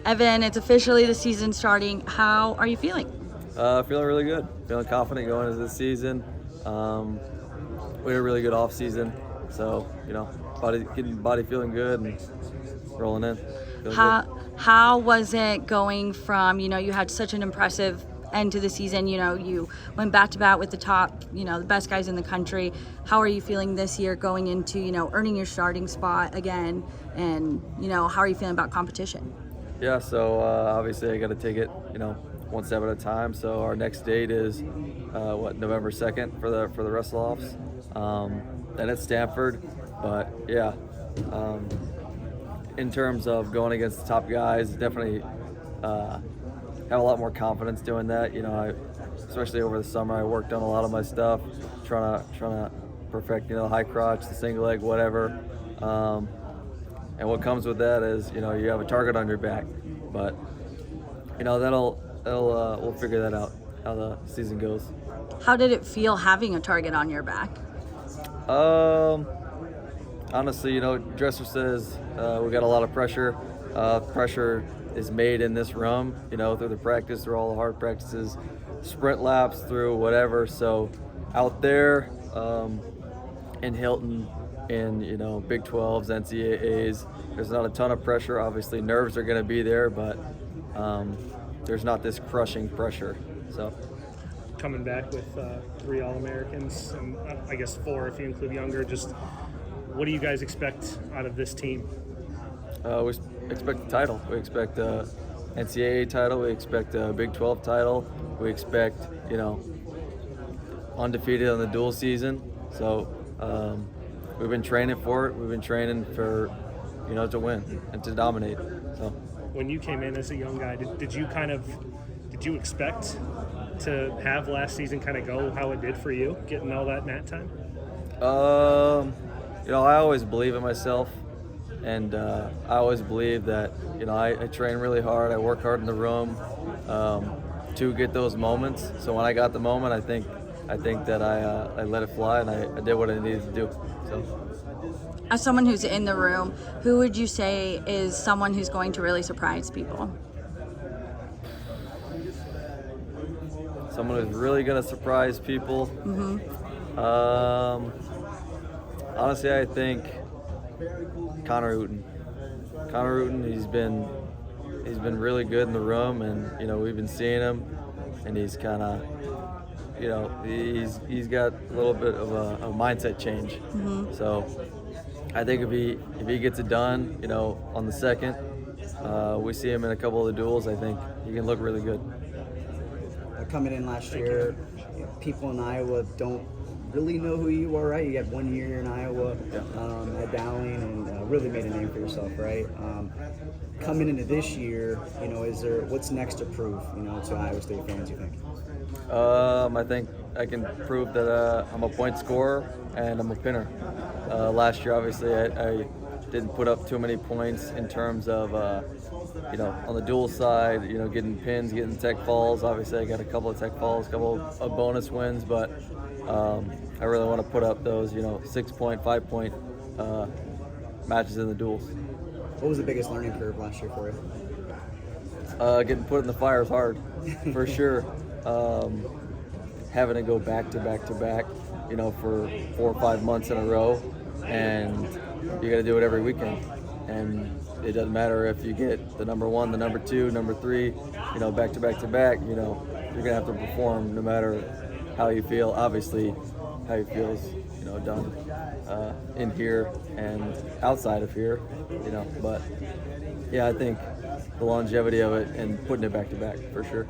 Evan, it's officially the season starting. How are you feeling? Feeling really good. Feeling confident going into this season. We had a really good off season, so getting body feeling good and rolling in. Feeling How was it going from, you had such an impressive end to the season, you went back to back with the top, the best guys in the country. How are you feeling this year going into, earning your starting spot again, and, how are you feeling about competition? Yeah. So obviously I got to take it, one step at a time. So our next date is November 2nd for the wrestle offs. And it's Stanford, but yeah. In terms of going against the top guys, definitely have a lot more confidence doing that. Especially over the summer, I worked on a lot of my stuff, trying to perfect, the high crotch, the single leg, whatever. And what comes with that is, you have a target on your back, but we'll figure that out how the season goes. How did it feel having a target on your back? Honestly, Dresser says we got a lot of pressure. Pressure is made in this room, through the practice, through all the hard practices, sprint laps, through whatever. So out there in Hilton, in Big 12s, NCAAs, there's not a ton of pressure. Obviously, nerves are going to be there, but there's not this crushing pressure. So. Coming back with 3 All-Americans, and I guess 4 if you include younger, just what do you guys expect out of this team? We expect a title. We expect a NCAA title. We expect a Big 12 title. We expect, undefeated on the dual season. So we've been training for it. We've been training for, to win and to dominate. So when you came in as a young guy, did you expect to have last season kind of go how it did for you, getting all that mat time? I always believe in myself, and I always believe that, I train really hard. I work hard in the room to get those moments. So when I got the moment, I think that I let it fly, and I did what I needed to do. So. As someone who's in the room, who would you say is someone who's going to really surprise people? Someone who's really going to surprise people. Honestly, I think Connor Uten. Connor Uten, he's been really good in the room, and we've been seeing him, and he's kind of, he's got a little bit of a mindset change. So I think if he gets it done, on the 2nd, we see him in a couple of the duels, I think he can look really good. Coming in last year, people in Iowa don't really know who you are, right? You had 1 year in Iowa at Dowling, and really made a name for yourself, right? Coming into this year, what's next to prove, to Iowa State fans, you think? I think I can prove that I'm a point scorer and I'm a pinner. Last year, obviously, I didn't put up too many points in terms of, on the dual side, getting pins, getting tech falls. Obviously, I got a couple of tech falls, a couple of bonus wins, but I really want to put up those, 6-point, 5-point matches in the duels. What was the biggest learning curve last year for you? Getting put in the fire is hard, for sure. Having to go back to back to back, for 4 or 5 months in a row, and you got to do it every weekend. And it doesn't matter if you get the number 1, the number 2, number 3, back to back to back. You're gonna have to perform no matter how you feel. Obviously, how you feel is done in here and outside of here. But yeah, I think the longevity of it and putting it back to back for sure.